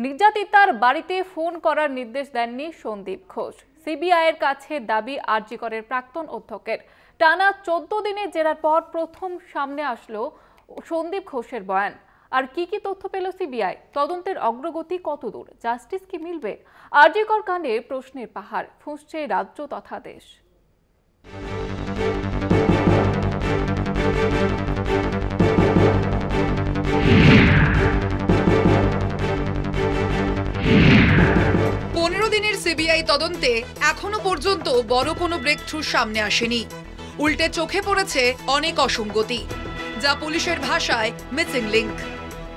নির্যাতিতার বাড়িতে ফোন করার নির্দেশ দেননি সন্দীপ ঘোষ। সিবিআইয়ের কাছে দাবি আরজি করের প্রাক্তন অধ্যক্ষের। টানা 14 দিনের জেরার পর প্রথম সামনে আসলো সন্দীপ ঘোষের বয়ান। আর কি তথ্য পেল সিবিআই? তদন্তের অগ্রগতি কতদূর? জাস্টিস কি মিলবে? আরজি কর কাণ্ডে প্রশ্নের পাহাড় ফুঁসছে রাজ্য তথা দেশ। 15 দিনের সিবিআই তদন্তে এখনো পর্যন্ত বড় কোনো ব্রেকথ্রু সামনে আসেনি। উল্টে চোখে পড়েছে অনেক অসঙ্গতি, যা পুলিশের ভাষায় মিসিং লিংক।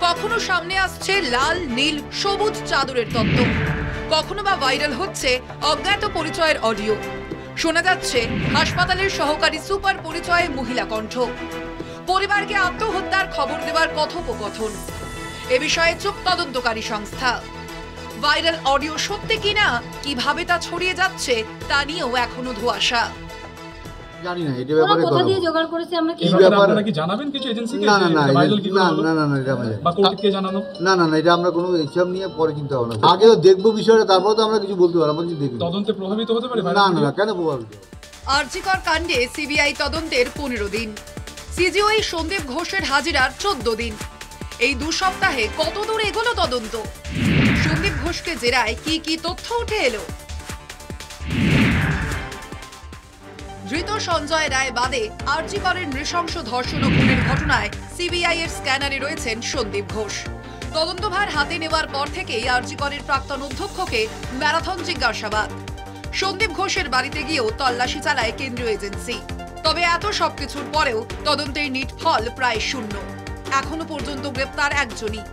কখনো সামনে আসছে লাল নীল সবুজ চাদরের তত্ত্ব, কখনো বা ভাইরাল হচ্ছে অজ্ঞাত পরিচয়ের অডিও। শোনা যাচ্ছে হাসপাতালের সহকারী সুপার পরিচয়ে মহিলা কণ্ঠ, পরিবারকে আত্মহত্যার খবর দেওয়ার কথোপকথন। এ বিষয়ে চোখ তদন্তকারী সংস্থা। ভাইরাল অডিও সত্যি কিনা, কিভাবে তা ছড়িয়ে যাচ্ছে তা নিয়েও এখনো ধোঁয়াশা। জানি না এটা ব্যাপারে কোথা দিয়ে জোগাড় করেছে আমরা কি আপনারা কি জানাবেন কিছু এজেন্সিকে? না না না ভাইরাল কি না না না এটা আমরা বা কোর্টকে জানানো না না না এটা আমরা কোনো হিসাব নিয়ে পরে চিন্তা ভাবনা করি। আগে দেখব বিষয়টা, তারপর তো আমরা কিছু বলতে পারবো। আমরা কিছু দেখি তদন্তে প্রভাবিত হতে পারে। না না কেন প্রভাবিত? আরজি কর কাণ্ডে সিবিআই তদন্তের 15 দিন, সিজিওই সন্দীপ ঘোষের হাজিরার 14 দিন। এই 2 সপ্তাহে কত দূর এগোলো তদন্ত? সন্দীপ ঘোষকে জেরায় কি তথ্য উঠে এলো? ধৃত সঞ্জয় রায় বাদে আরজি করের নৃশংস ধর্ষণ ও খুনের ঘটনায় সিবিআই এর স্ক্যানারে রয়েছেন সন্দীপ ঘোষ। তদন্তভার হাতে নেওয়ার পর থেকেই আরজি করের প্রাক্তন অধ্যক্ষকে ম্যারাথন জিজ্ঞাসাবাদ। সন্দীপ ঘোষের বাড়িতে গিয়েও তল্লাশি চালায় কেন্দ্রীয় এজেন্সি। তবে এত সবকিছুর পরেও তদন্তের নিট ফল প্রায় শূন্য। এখনো পর্যন্ত গ্রেপ্তার একজনই।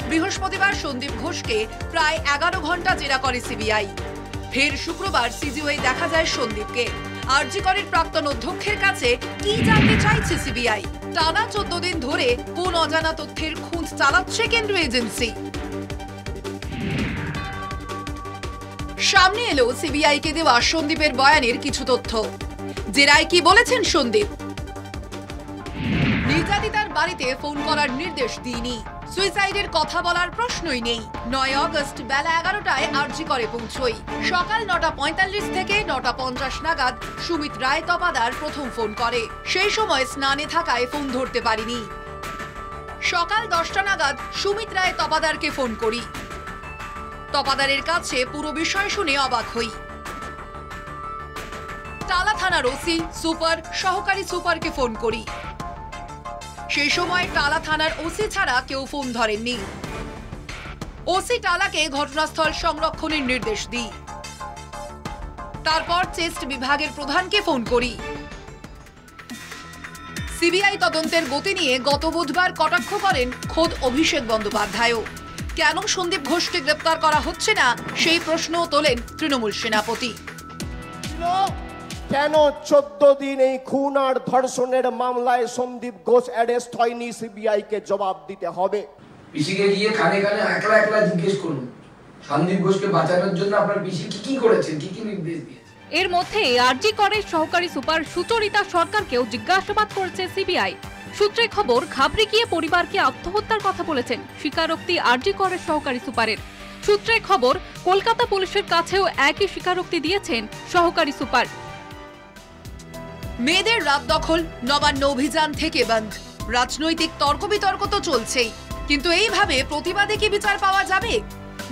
বৃহস্পতিবার সন্দীপ ঘোষকে প্রায় 11 ঘন্টা জেরা করে সিবিআই। ফের শুক্রবার সিজিওয়ে দেখা যায় সন্দীপকে। আরজি করের প্রাক্তন অধ্যক্ষের কাছে কি জানতে চাইছে সিবিআই? টানা 14 দিন ধরে কোন অজানা তথ্যের খোঁজ চালাচ্ছে কেন্দ্রীয় এজেন্সি? সামনে এলো সিবিআই কে দেওয়া সন্দীপের বয়ানের কিছু তথ্য। জেরায় কি বলেছেন সন্দীপ? নির্যাতিতার বাড়িতে ফোন করার নির্দেশ দিইনি, সুইসাইডের কথা বলার প্রশ্নই নেই। 9 আগস্ট বেলা 11টায় আরজি করে পৌঁছই। সকাল 9:45 থেকে 9:50 নাগাদ সুমিত রায় তপাদার প্রথম ফোন করে। সেই সময় স্নানে থাকায় ফোন ধরতে পারিনি। সকাল 10টা নাগাদ সুমিত রায় তপাদারকে ফোন করি। তপাদারের কাছে পুরো বিষয় শুনে অবাক হই। টালা থানার ওসি, সুপার, সহকারী সুপারকে ফোন করি। সেই সময় টালা থানার ওসি ছাড়া কেউ ফোন ধরেননি। ওসি টালাকে ঘটনাস্থল সংরক্ষণের নির্দেশ দিই। তারপর চেস্ট বিভাগের প্রধানকে ফোন করি। সিবিআই তদন্তের গতি নিয়ে গত বুধবার কটাক্ষ করেন খোদ অভিষেক বন্দ্যোপাধ্যায়ও। কেন সন্দীপ ঘোষকে গ্রেপ্তার করা হচ্ছে না সেই প্রশ্নও তোলেন তৃণমূল সেনাপতি। কেন 14 দিন এই খুন আর ধর্ষণের মামলায় সন্দীপ ঘোষ অ্যারেস্ট হয়নি? সিবিআই কে জবাব দিতে হবে। পিসিকে গিয়ে কানে কানে একলা একলা জিজ্ঞেস করুন সন্দীপ ঘোষকে বাঁচানোর জন্য আপনার পিসি কি করেছেন, কি নির্দেশ দিয়েছে। এর মধ্যে আরজি করের সহকারী সুপার সুচরিতা সরকারকেও জিজ্ঞাসাবাদ করেছে সিবিআই। সূত্রে খবর, ঘাবড়ে গিয়ে পরিবারকে আত্মহত্যার কথা বলেছেন স্বীকারোক্তি আরজি করের সহকারী সুপারের। সূত্রে খবর, কলকাতা পুলিশের কাছেও একই স্বীকারোক্তি দিয়েছেন সহকারী সুপার। মেয়েদের রাত দখল, নবান্ন অভিযান থেকে বন্ধ, রাজনৈতিক তর্ক বিতর্ক তো চলছেই। কিন্তু এইভাবে প্রতিবাদে কি বিচার পাওয়া যাবে,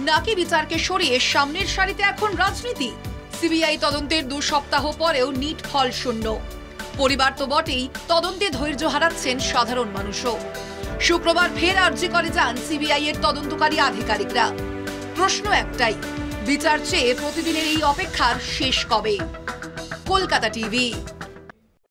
নাকি বিচারকে সরিয়ে সামনের সারিতে এখন রাজনীতি? সিবিআই তদন্তের 2 সপ্তাহ পরেও নিট ফল শূন্য। পরিবার তো বটেই, তদন্তে ধৈর্য হারাচ্ছেন সাধারণ মানুষও। শুক্রবার ফের আরজি করে যান সিবিআই এর তদন্তকারী আধিকারিকরা। প্রশ্ন একটাই, বিচার চেয়ে প্রতিদিনের এই অপেক্ষার শেষ কবে? কলকাতা টিভি।